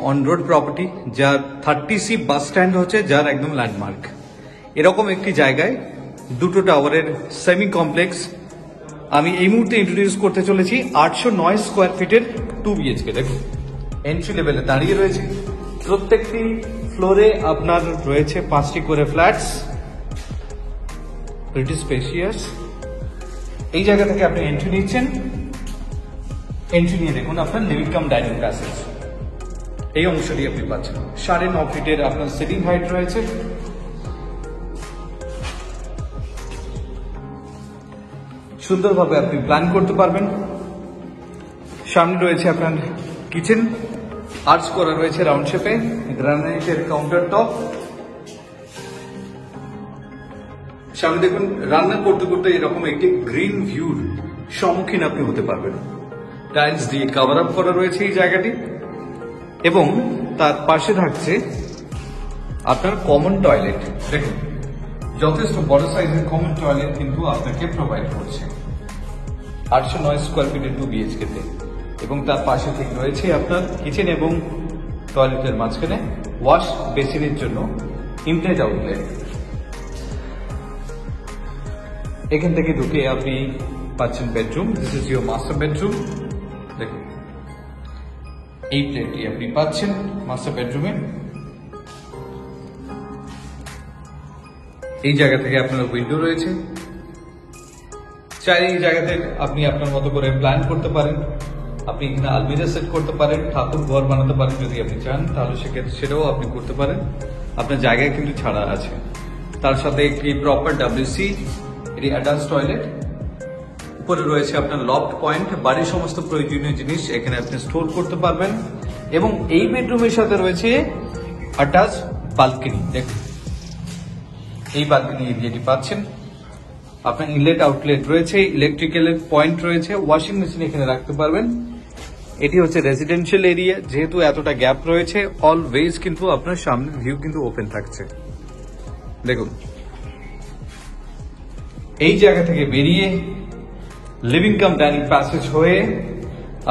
On road property, যার 30C bus stand হচ্ছে যার একদম ল্যান্ডমার্ক। এরকম একটি জায়গায় দুটো টাওয়ারের সেমি কমপ্লেক্স আমি এই মুহূর্তে ইন্ট্রোডিউস করতে চলেছি। 809 স্কোয়ার ফিটের 2 BHK। দেখুন এন্ট্রি লেভেলে দাঁড়িয়ে রয়েছে। প্রত্যেকটি ফ্লোরে আপনার রয়েছে 5টি করে ফ্ল্যাটস, প্রিটি স্পেশিয়াস। এই জায়গা থেকে আপনি এন্ট্রি নিচ্ছেন, এন্ট্রি নিয়ে দেখুন আপনার লিভিং কাম ডাইনিং প্যাসেজ এই অংশটি আপনি পাচ্ছেন। 9.5 ফিটের আপনার সিটিং হাইট রয়েছে। সুন্দরভাবে আপনি প্ল্যান করতে পারবেন। সামনে রয়েছে আপনার কিচেন, আর্চ করা রয়েছে রাউন্ড শেপে, গ্রানাইটের কাউন্টার টপ। সামনে দেখুন রান্না করতে করতে এরকম একটি গ্রিন ভিউর সম্মুখীন আপনি হতে পারবেন। টাইলস দিয়ে কভার আপ করা রয়েছে এই জায়গাটি এবং তার পাশে থাকছে আপনার কমন টয়লেট। দেখুন যথেষ্ট বড় সাইজের কমন টয়লেট কিন্তু আপনাকে প্রোভাইড করছে 809 স্কোয়ার ফিটের 2 BHK তে। এবং তার পাশে ঠিক রয়েছে আপনার কিচেন এবং টয়লেটের মাঝখানে ওয়াশ বেসিনের জন্য ইনলেট আউটলেট। এখান থেকে ঢুকে আপনি পাচ্ছেন bedroom. This is your master bedroom. দেখুন এই প্লেটটি আপনি পাচ্ছেন মাস্টার বেডরুমে। এই জায়গা থেকে আপনার উইন্ডো রয়েছে। চাইলে এই জায়গাতে আপনি আপনার মতো করে প্ল্যান করতে পারেন। আপনি এখানে আলমিরা সেট করতে পারেন, ঠাকুর ঘর বানাতে পারেন যদি আপনি চান, তাহলে সেক্ষেত্রে সেটাও আপনি করতে পারেন। আপনার জায়গায় কিন্তু ছাড়া আছে। তার সাথে একটি প্রপার WC, এটি অ্যাটাচ টয়লেট। উপরে রয়েছে আপনার লফট পয়েন্ট, বাড়ির সমস্ত প্রয়োজনীয় জিনিস এখানে আপনি স্টোর করতে পারবেন। এবং এই বেডরুমের সাথে রয়েছে অ্যাটাচ বালকনি। দেখুন এই বালকনি এরিয়াটি পাচ্ছেন। আপনার ইনলেট আউটলেট রয়েছে, ইলেকট্রিক্যালের পয়েন্ট রয়েছে, ওয়াশিং মেশিন এখানে রাখতে পারবেন। এটি হচ্ছে রেসিডেন্সিয়াল এরিয়া। যেহেতু এতটা গ্যাপ রয়েছে, অলওয়েজ কিন্তু আপনার সামনের ভিউ কিন্তু ওপেন থাকছে। দেখুন এই জায়গা থেকে বেরিয়ে লিভিং কাম ডাইনিং প্যাসেজ হয়ে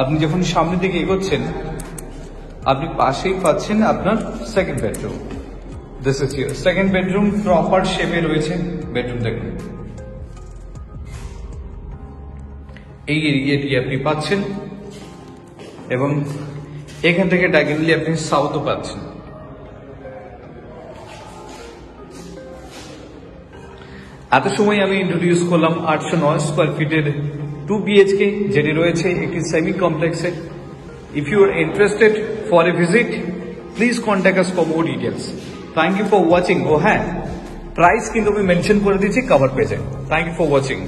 আপনি যখন সামনের দিকে এগোচ্ছেন, আপনি পাশেই পাচ্ছেন আপনার second bedroom. This is your second bedroom. Proper শেপে রয়েছে বেডরুম। দেখুন এই এরিয়াটি আপনি পাচ্ছেন এবং এখান থেকে ডায়াগোনালি আপনি সাউথও পাচ্ছেন। এত সময় আমি ইন্ট্রোডিউস করলাম 809 স্কোয়ার ফিটের 2 BHK, যেটি রয়েছে একটি সেমি কমপ্লেক্সে। If you are interested for a visit, please contact us for more details. Thank you for watching. ও হ্যাঁ, প্রাইস কিন্তু আমি মেনশন করে দিচ্ছি কভার পেজে। Thank you for watching.